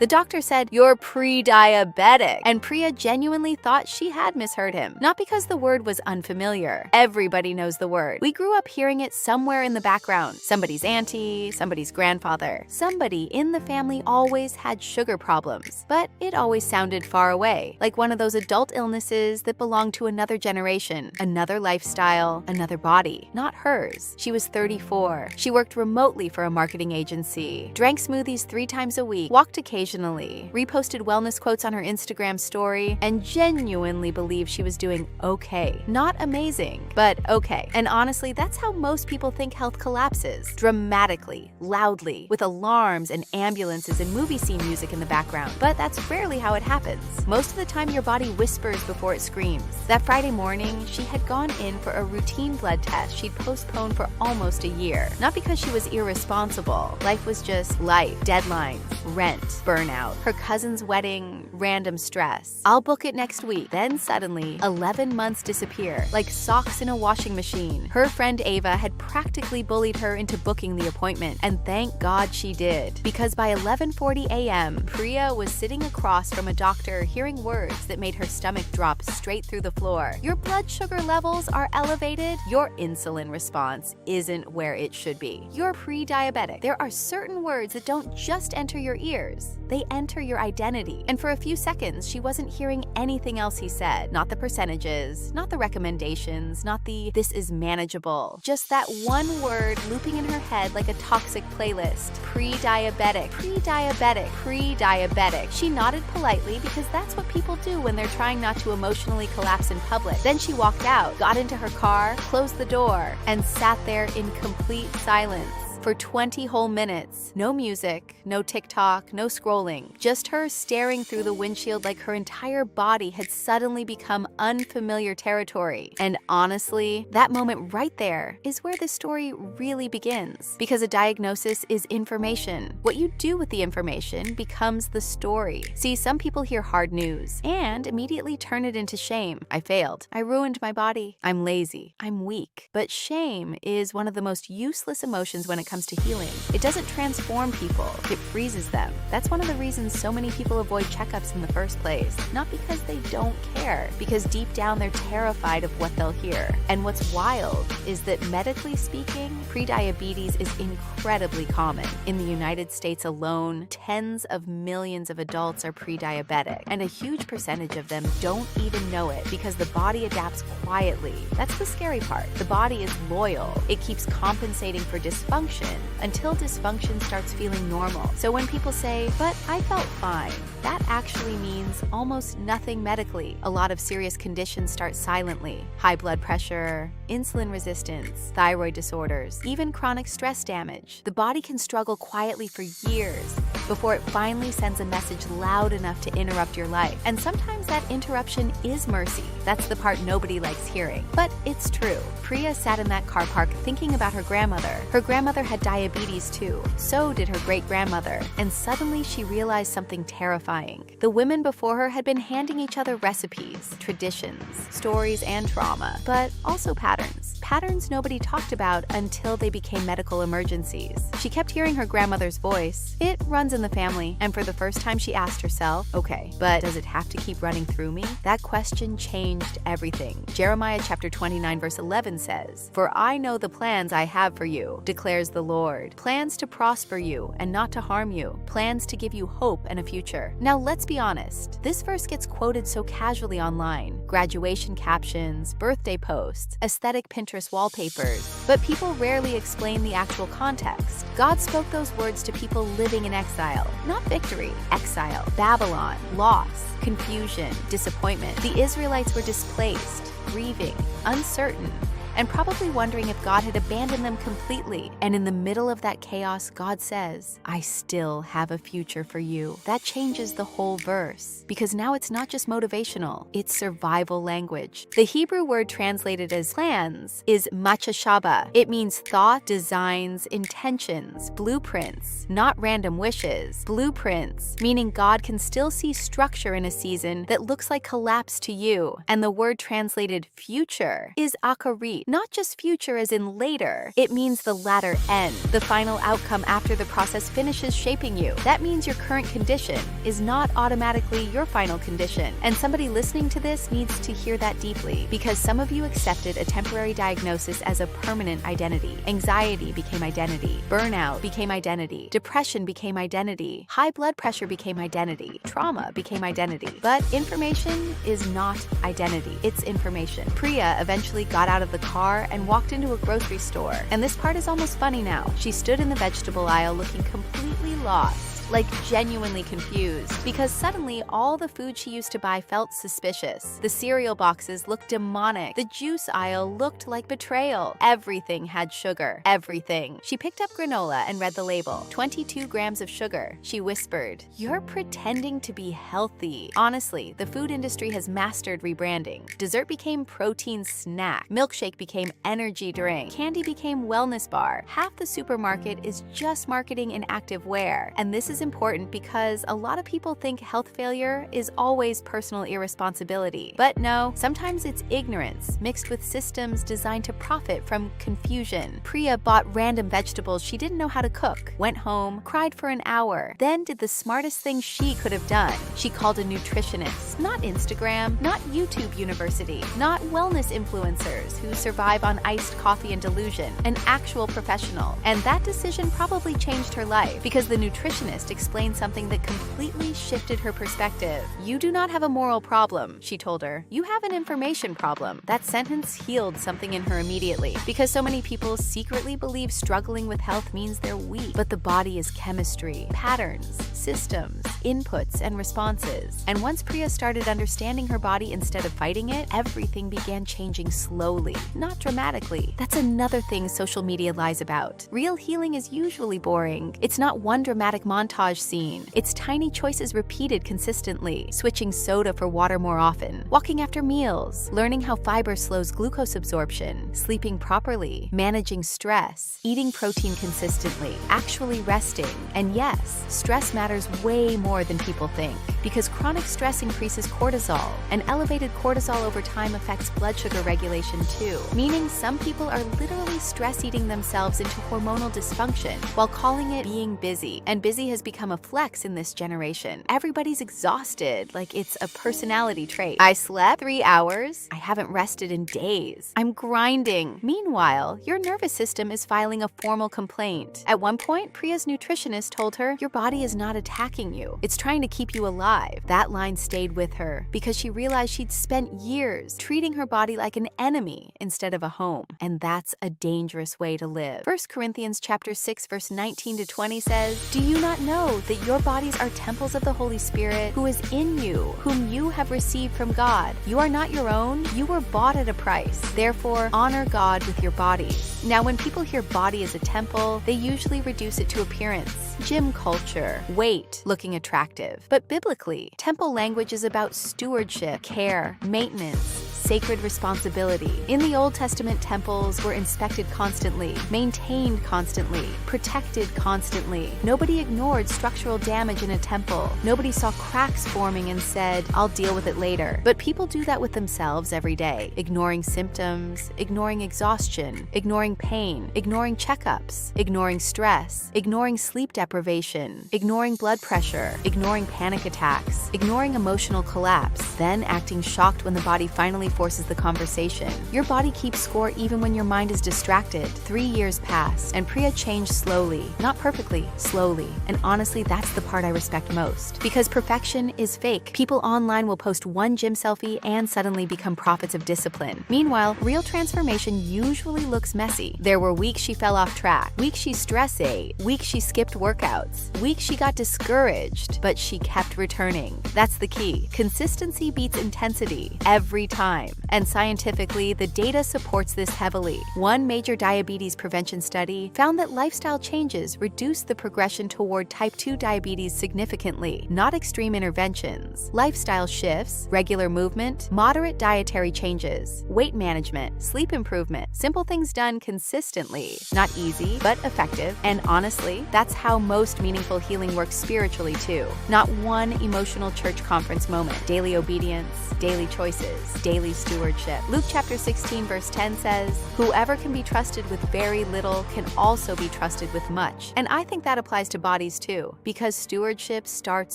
The doctor said, "You're pre-diabetic," and Priya genuinely thought she had misheard him. Not because the word was unfamiliar. Everybody knows the word. We grew up hearing it somewhere in the background. Somebody's auntie, somebody's grandfather. Somebody in the family always had sugar problems, but it always sounded far away, like one of those adult illnesses that belonged to another generation, another lifestyle, another body, not hers. She was 34. She worked remotely for a marketing agency, drank smoothies 3 times a week, walked occasionally, reposted wellness quotes on her Instagram story, and genuinely believed she was doing okay. Not amazing, but okay. And honestly, that's how most people think health collapses. Dramatically, loudly, with alarms and ambulances and movie scene music in the background. But that's rarely how it happens. Most of the time, your body whispers before it screams. That Friday morning, she had gone in for a routine blood test she'd postponed for almost a year. Not because she was irresponsible. Life was just life, deadlines, rent, burnout, her cousin's wedding, random stress. I'll book it next week. Then suddenly, 11 months disappear, like socks in a washing machine. Her friend Ava had practically bullied her into booking the appointment, and thank God she did. Because by 11:40 a.m., Priya was sitting across from a doctor hearing words that made her stomach drop straight through the floor. Your blood sugar levels are elevated. Your insulin response isn't where it should be. You're pre-diabetic. There are certain words that don't just enter your ears. They enter your identity. And for a few seconds, she wasn't hearing anything else he said. Not the percentages, not the recommendations, not the "this is manageable." Just that one word looping in her head like a toxic playlist. Pre-diabetic, pre-diabetic, pre-diabetic. She nodded politely because that's what people do when they're trying not to emotionally collapse in public. Then she walked out, got into her car, closed the door, and sat there in complete silence. For 20 whole minutes. No music, no TikTok, no scrolling. Just her staring through the windshield like her entire body had suddenly become unfamiliar territory. And honestly, that moment right there is where the story really begins. Because a diagnosis is information. What you do with the information becomes the story. See, some people hear hard news and immediately turn it into shame. I failed. I ruined my body. I'm lazy. I'm weak. But shame is one of the most useless emotions when it comes to healing. It doesn't transform people, it freezes them. That's one of the reasons so many people avoid checkups in the first place. Not because they don't care, because deep down they're terrified of what they'll hear. And what's wild is that medically speaking, prediabetes is incredibly common. In the United States alone, tens of millions of adults are pre-diabetic, and a huge percentage of them don't even know it because the body adapts quietly. That's the scary part. The body is loyal. It keeps compensating for dysfunction until dysfunction starts feeling normal. So when people say, "But I felt fine," that actually means almost nothing medically. A lot of serious conditions start silently. High blood pressure, insulin resistance, thyroid disorders, even chronic stress damage. The body can struggle quietly for years before it finally sends a message loud enough to interrupt your life. And sometimes that interruption is mercy. That's the part nobody likes hearing. But it's true. Priya sat in that car park thinking about her grandmother. Her grandmother had diabetes too. So did her great-grandmother. And suddenly she realized something terrifying. The women before her had been handing each other recipes, traditions, stories, and trauma, but also patterns. Patterns nobody talked about until they became medical emergencies. She kept hearing her grandmother's voice. It runs in the family. And for the first time she asked herself, okay, but does it have to keep running through me? That question changed everything. Jeremiah chapter 29 verse 11 says, "For I know the plans I have for you, declares the Lord. Plans to prosper you and not to harm you. Plans to give you hope and a future." Now let's be honest. This verse gets quoted so casually online. Graduation captions, birthday posts, aesthetic Pinterest wallpapers. But people rarely explain the actual context. God spoke those words to people living in exile. Not victory. Exile. Babylon. Loss. Confusion. Disappointment. The Israelites were displaced, grieving, uncertain, and probably wondering if God had abandoned them completely. And in the middle of that chaos, God says, "I still have a future for you." That changes the whole verse, because now it's not just motivational, it's survival language. The Hebrew word translated as plans is machashaba. It means thought, designs, intentions, blueprints, not random wishes. Blueprints, meaning God can still see structure in a season that looks like collapse to you. And the word translated future is akari, key, not just future as in later. It means the latter end, the final outcome after the process finishes shaping you. That means your current condition is not automatically your final condition. And somebody listening to this needs to hear that deeply, because some of you accepted a temporary diagnosis as a permanent identity. Anxiety became identity. Burnout became identity. Depression became identity. High blood pressure became identity. Trauma became identity. But information is not identity. It's information. Priya eventually got out of the car and walked into a grocery store. And this part is almost funny now. She stood in the vegetable aisle looking completely lost. Like genuinely confused, because suddenly all the food she used to buy felt suspicious. The cereal boxes looked demonic. The juice aisle looked like betrayal. Everything had sugar. Everything. She picked up granola and read the label. 22 grams of sugar. She whispered, "You're pretending to be healthy." Honestly, the food industry has mastered rebranding. Dessert became protein snack. Milkshake became energy drink. Candy became wellness bar. Half the supermarket is just marketing in active wear. And this is important because a lot of people think health failure is always personal irresponsibility. But no, sometimes it's ignorance mixed with systems designed to profit from confusion. Priya bought random vegetables she didn't know how to cook, went home, cried for an hour, then did the smartest thing she could have done. She called a nutritionist, not Instagram, not YouTube University, not wellness influencers who survive on iced coffee and delusion, an actual professional. And that decision probably changed her life, because the nutritionist explained something that completely shifted her perspective. "You do not have a moral problem," she told her. "You have an information problem." That sentence healed something in her immediately, because so many people secretly believe struggling with health means they're weak. But the body is chemistry, patterns, systems, inputs, and responses. And once Priya started understanding her body instead of fighting it, everything began changing slowly, not dramatically. That's another thing social media lies about. Real healing is usually boring. It's not one dramatic montage scene. It's tiny choices repeated consistently, switching soda for water more often, walking after meals, learning how fiber slows glucose absorption, sleeping properly, managing stress, eating protein consistently, actually resting. And yes, stress matters way more than people think, because chronic stress increases cortisol, and elevated cortisol over time affects blood sugar regulation too, meaning some people are literally stress eating themselves into hormonal dysfunction while calling it being busy. And busy has become a flex in this generation. Everybody's exhausted, like it's a personality trait. "I slept 3 hours. I haven't rested in days. I'm grinding." Meanwhile, your nervous system is filing a formal complaint. At one point, Priya's nutritionist told her, "Your body is not attacking you. It's trying to keep you alive." That line stayed with her because she realized she'd spent years treating her body like an enemy instead of a home. And that's a dangerous way to live. 1 Corinthians chapter 6, verse 19 to 20 says, "Do you not know that your bodies are temples of the Holy Spirit who is in you, whom you have received from God? You are not your own. You were bought at a price. Therefore, honor God with your bodies." Now, when people hear body as a temple, they usually reduce it to appearance, gym culture, weight, looking attractive. But biblically, temple language is about stewardship, care, maintenance, sacred responsibility. In the Old Testament, temples were inspected constantly, maintained constantly, protected constantly. Nobody ignored structural damage in a temple. Nobody saw cracks forming and said, "I'll deal with it later." But people do that with themselves every day, ignoring symptoms, ignoring exhaustion, ignoring pain, ignoring checkups, ignoring stress, ignoring sleep deprivation, ignoring blood pressure, ignoring panic attacks, ignoring emotional collapse, then acting shocked when the body finally forces the conversation. Your body keeps score even when your mind is distracted. 3 years pass, and Priya changed slowly. Not perfectly, slowly. And honestly, that's the part I respect most. Because perfection is fake. People online will post one gym selfie and suddenly become prophets of discipline. Meanwhile, real transformation usually looks messy. There were weeks she fell off track, weeks she stress ate, weeks she skipped workouts, weeks she got discouraged, but she kept returning. That's the key. Consistency beats intensity every time. And scientifically, the data supports this heavily. One major diabetes prevention study found that lifestyle changes reduce the progression toward type 2 diabetes significantly, not extreme interventions. Lifestyle shifts, regular movement, moderate dietary changes, weight management, sleep improvement, simple things done consistently. Not easy, but effective. And honestly, that's how most meaningful healing works spiritually too. Not one emotional church conference moment. Daily obedience, daily choices, daily stewardship. Luke chapter 16 verse 10 says, "Whoever can be trusted with very little can also be trusted with much." And I think that applies to bodies too, because stewardship starts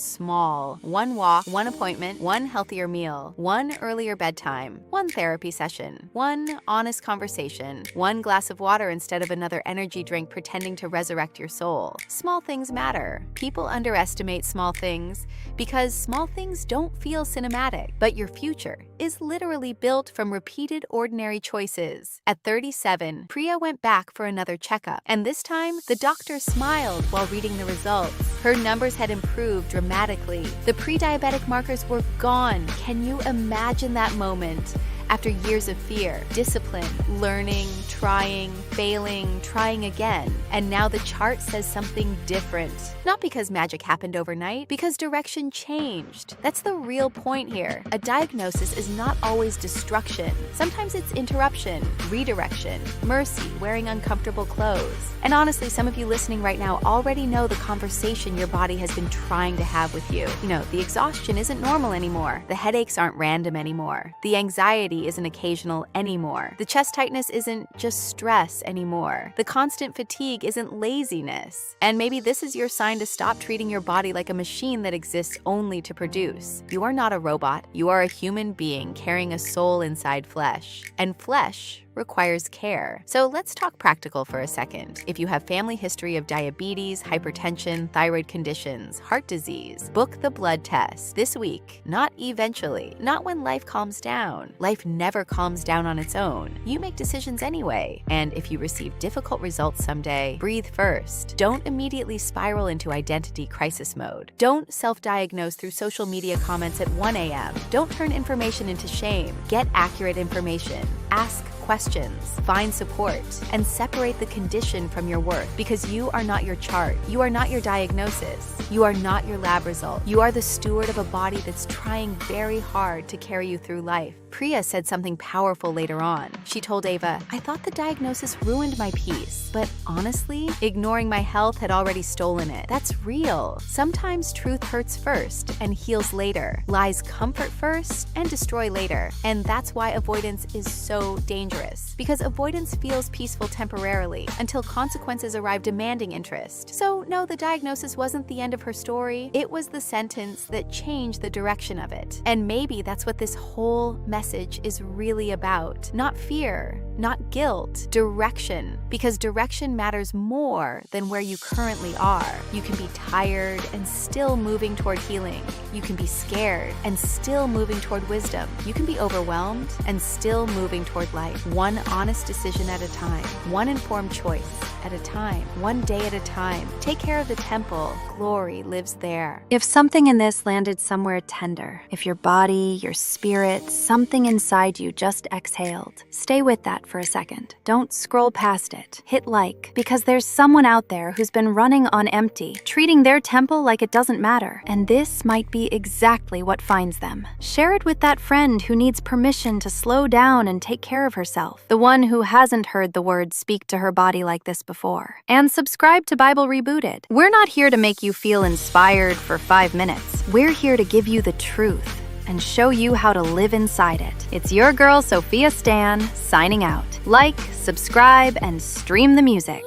small. One walk, one appointment, one healthier meal, one earlier bedtime, one therapy session, one honest conversation, one glass of water instead of another energy drink pretending to resurrect your soul. Small things matter. People underestimate small things because small things don't feel cinematic, but your future is literally built from repeated ordinary choices. At 37, Priya went back for another checkup, and this time, the doctor smiled while reading the results. Her numbers had improved dramatically. The pre-diabetic markers were gone. Can you imagine that moment? After years of fear, discipline, learning, trying, failing, trying again. And now the chart says something different. Not because magic happened overnight, because direction changed. That's the real point here. A diagnosis is not always destruction. Sometimes it's interruption, redirection, mercy, wearing uncomfortable clothes. And honestly, some of you listening right now already know the conversation your body has been trying to have with you. You know, the exhaustion isn't normal anymore. The headaches aren't random anymore. The anxiety isn't occasional anymore. The chest tightness isn't just stress anymore. The constant fatigue isn't laziness. And maybe this is your sign to stop treating your body like a machine that exists only to produce. You are not a robot. You are a human being carrying a soul inside flesh. And flesh requires care. So let's talk practical for a second. If you have family history of diabetes, hypertension, thyroid conditions, heart disease, book the blood test this week, not eventually, not when life calms down. Life never calms down on its own. You make decisions anyway. And if you receive difficult results someday, breathe first. Don't immediately spiral into identity crisis mode. Don't self-diagnose through social media comments at 1 a.m. Don't turn information into shame. Get accurate information. Ask questions, find support, and separate the condition from your worth, because you are not your chart. You are not your diagnosis. You are not your lab result. You are the steward of a body that's trying very hard to carry you through life. Priya said something powerful later on. She told Ava, "I thought the diagnosis ruined my peace, but honestly, ignoring my health had already stolen it." That's real. Sometimes truth hurts first and heals later. Lies comfort first and destroy later. And that's why avoidance is so dangerous, because avoidance feels peaceful temporarily until consequences arrive demanding interest. So no, the diagnosis wasn't the end of her story. It was the sentence that changed the direction of it. And maybe that's what this whole message is really about. Not fear, not guilt, direction. Because direction matters more than where you currently are. You can be tired and still moving toward healing. You can be scared and still moving toward wisdom. You can be overwhelmed and still moving toward life. One honest decision at a time. One informed choice at a time. One day at a time. Take care of the temple. Glory lives there. If something in this landed somewhere tender, if your body, your spirit, something inside you just exhaled, stay with that for a second. Don't scroll past it. Hit like, because there's someone out there who's been running on empty, treating their temple like it doesn't matter. And this might be exactly what finds them. Share it with that friend who needs permission to slow down and take care of herself. The one who hasn't heard the words speak to her body like this before. And subscribe to Bible Rebooted. We're not here to make you feel inspired for 5 minutes. We're here to give you the truth and show you how to live inside it. It's your girl, Sophia Stan, signing out. Like, subscribe, and stream the music.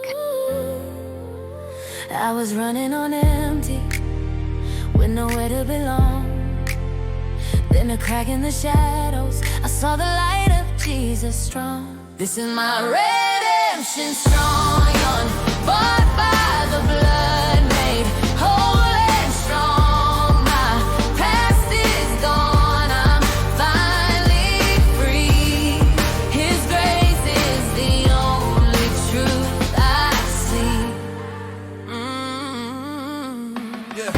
I was running on empty, with nowhere to belong. Then a crack in the shadows, I saw the light of Jesus strong. This is my redemption strong, bought by the blood, made whole and strong. My past is gone, I'm finally free. His grace is the only truth I see. Yeah.